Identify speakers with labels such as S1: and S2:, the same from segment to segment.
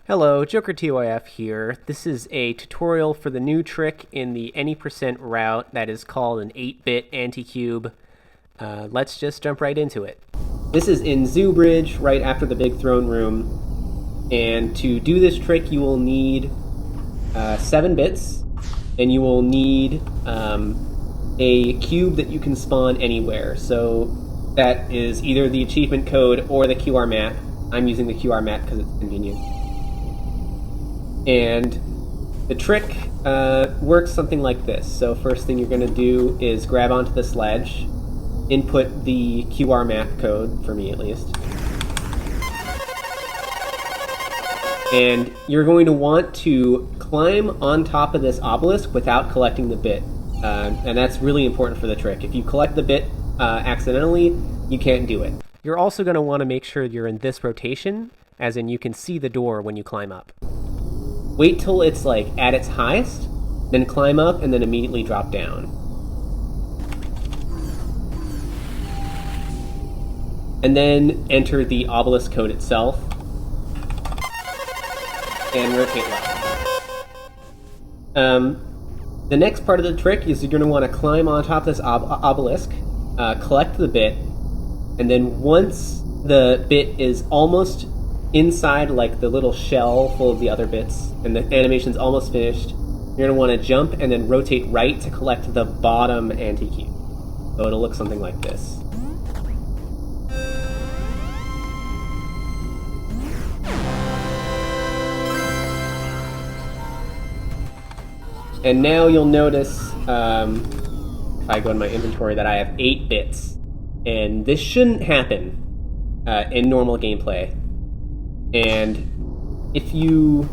S1: Hello, Joker TYF here. This is a tutorial for the new trick in the any percent route that is called an 8-bit anti-cube. Let's just jump right into it. This is in Zoo Bridge, right after the big throne room. And to do this trick, you will need 7 bits, and you will need a cube that you can spawn anywhere. So that is either the achievement code or the QR map. I'm using the QR map because it's convenient. And the trick works something like this. So first thing you're going to do is grab onto the sledge, input the QR map code, for me at least. And you're going to want to climb on top of this obelisk without collecting the bit. And that's really important for the trick. If you collect the bit accidentally, you can't do it. You're also going to want to make sure you're in this rotation, as in you can see the door when you climb up. Wait till it's like at its highest, then climb up and then immediately drop down. And then enter the obelisk code itself and rotate left. The next part of the trick is you're going to want to climb on top of this obelisk, collect the bit, and then once the bit is almost inside like the little shell full of the other bits and the animation's almost finished, you're going to want to jump and then rotate right to collect the bottom anti-cube. So it'll look something like this. And now you'll notice, if I go in my inventory, that I have 8 bits. And this shouldn't happen in normal gameplay. And if you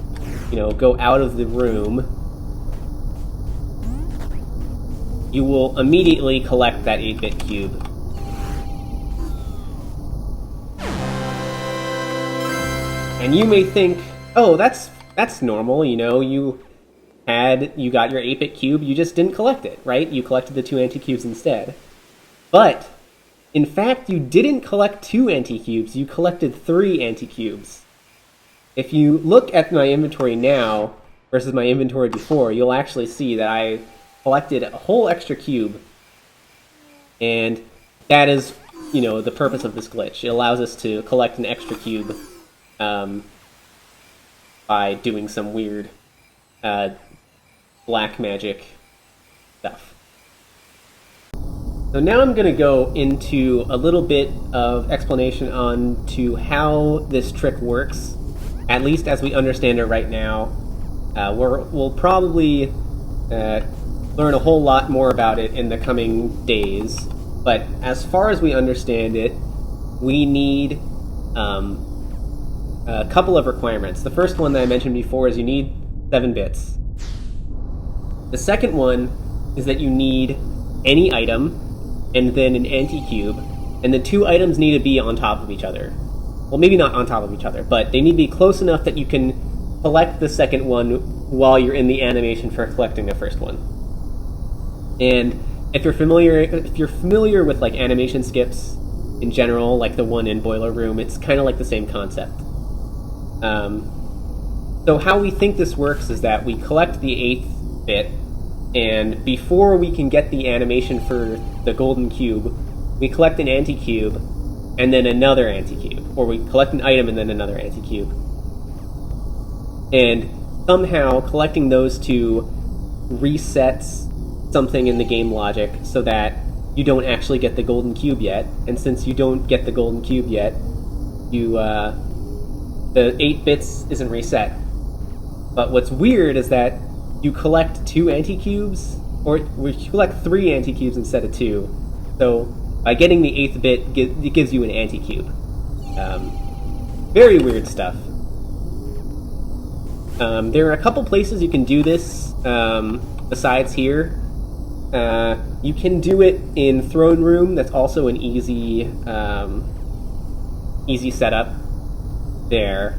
S1: go out of the room, you will immediately collect that 8-bit cube. And you may think, oh, that's normal, you got your 8-bit cube, you just didn't collect it, right? You collected the 2 anti-cubes instead. But in fact, you didn't collect 2 anti-cubes, you collected 3 anti-cubes. If you look at my inventory now versus my inventory before, you'll actually see that I collected a whole extra cube. And that is, the purpose of this glitch. It allows us to collect an extra cube by doing some weird black magic stuff. So now I'm going to go into a little bit of explanation on to how this trick works, at least as we understand it right now. We'll probably learn a whole lot more about it in the coming days, but as far as we understand it, we need a couple of requirements. The first one that I mentioned before is you need 7 bits. The second one is that you need any item and then an anti-cube, and the 2 items need to be on top of each other. Well, maybe not on top of each other, but they need to be close enough that you can collect the second one while you're in the animation for collecting the first one. And if you're familiar with like animation skips in general, like the one in Boiler Room, it's kind of like the same concept. So how we think this works is that we collect the 8th bit, and before we can get the animation for the golden cube, we collect an anti-cube and then another anti-cube, or we collect an item and then another anti-cube. And somehow collecting those 2 resets something in the game logic so that you don't actually get the golden cube yet. And since you don't get the golden cube yet, the 8 bits isn't reset. But what's weird is that you collect 2 anti-cubes, or you collect 3 anti-cubes instead of 2. So by getting the 8th bit, it gives you an anti-cube. Very weird stuff. There are a couple places you can do this besides here. You can do it in Throne Room. That's also an easy setup there.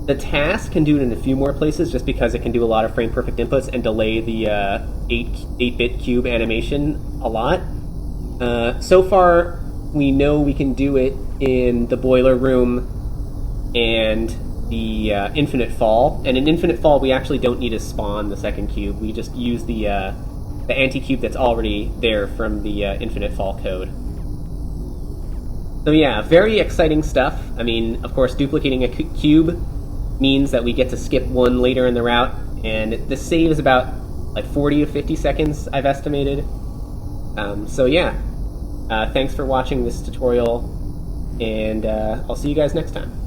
S1: The task can do it in a few more places just because it can do a lot of frame-perfect inputs and delay the 8-bit cube animation a lot. So far, we know we can do it in the Boiler Room and the infinite fall. And in infinite fall, we actually don't need to spawn the second cube. We just use the anti-cube that's already there from the infinite fall code. So yeah, very exciting stuff. I mean, of course, duplicating a cube means that we get to skip one later in the route, and this save is about like 40 to 50 seconds, I've estimated. So yeah, thanks for watching this tutorial, and I'll see you guys next time.